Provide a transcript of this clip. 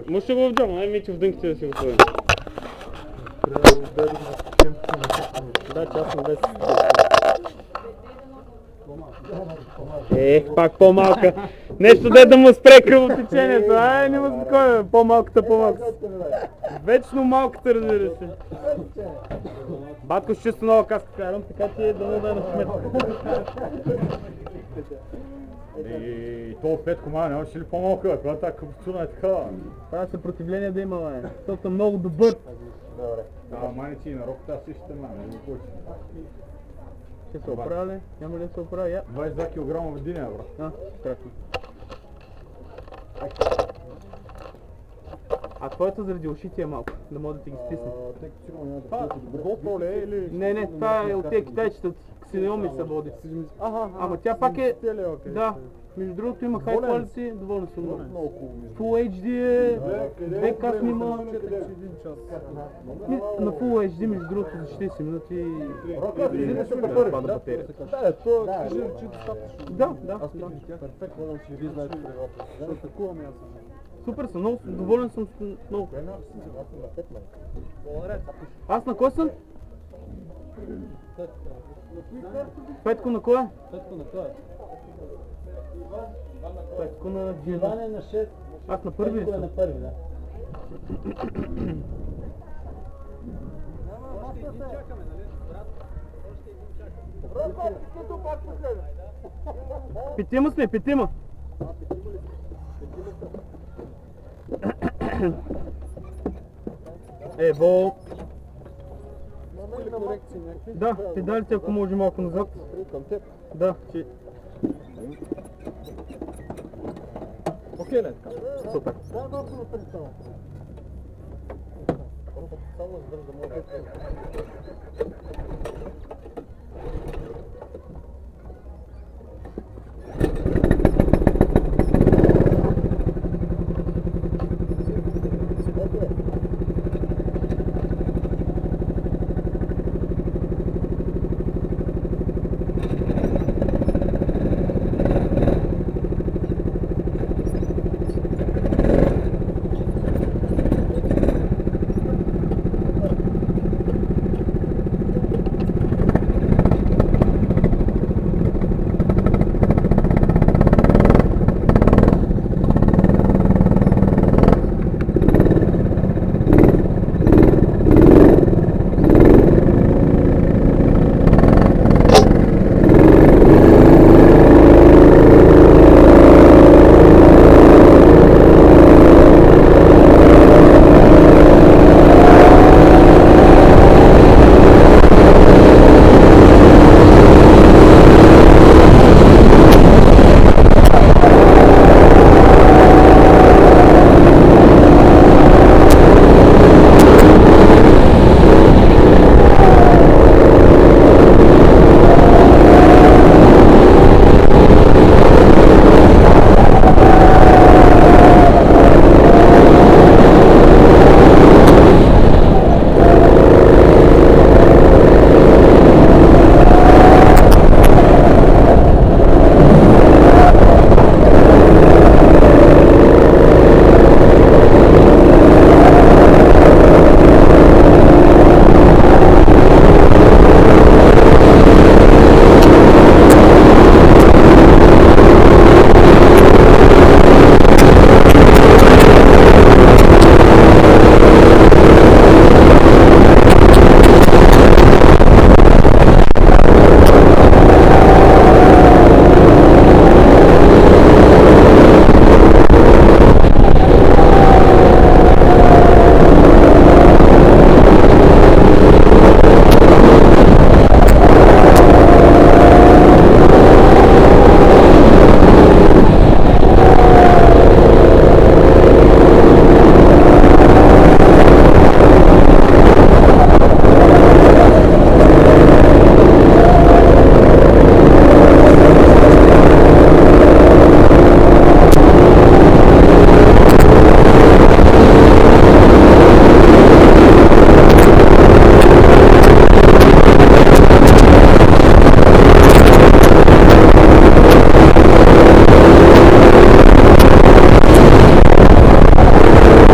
Може го в джоба, най-мичи в дънките да си го сложим. Да, че аз съм 10. Пак по-малка. Нещо да му спре кръвотечението. Ай, няма такова. По-малката, по-малка. Вечно малката, разбира се. Батко с чисто нова каска карам, така че дано да е на сметка. То Петко, май, нямаше ли по-малка? Когато тази капсула е така? Трябва съпротивление да има, бе. Защото съм много добър. Добре. Май не си на роката същата, май, не го Ще се оправя ли? Няма ли да се оправя? Я. 22 кг в деня, брат. Страшно. А твоето заради ушите е малко, да може да ти ги стисне. Това GoPro ли е или... Не, това е от тези китайчета, от Xiaomi се води. Ама тя пак е... Да. Между другото има high quality, доволен съм много. Full HD е... 2K снима. На Full HD между другото за 40 минути да пада батерията. Да, перфектно, че ви знаете правилата. Такувам аз. Супер съм, много доволен съм много. Аз на кой съм? Петко на кой? Петко на кой? Петко на Иван е на 6. Аз на първи Петко е на първи, да. Петима сме, петима. Ево. Да, педалите ако може малко назад. Да, че... Окей ли? Супер.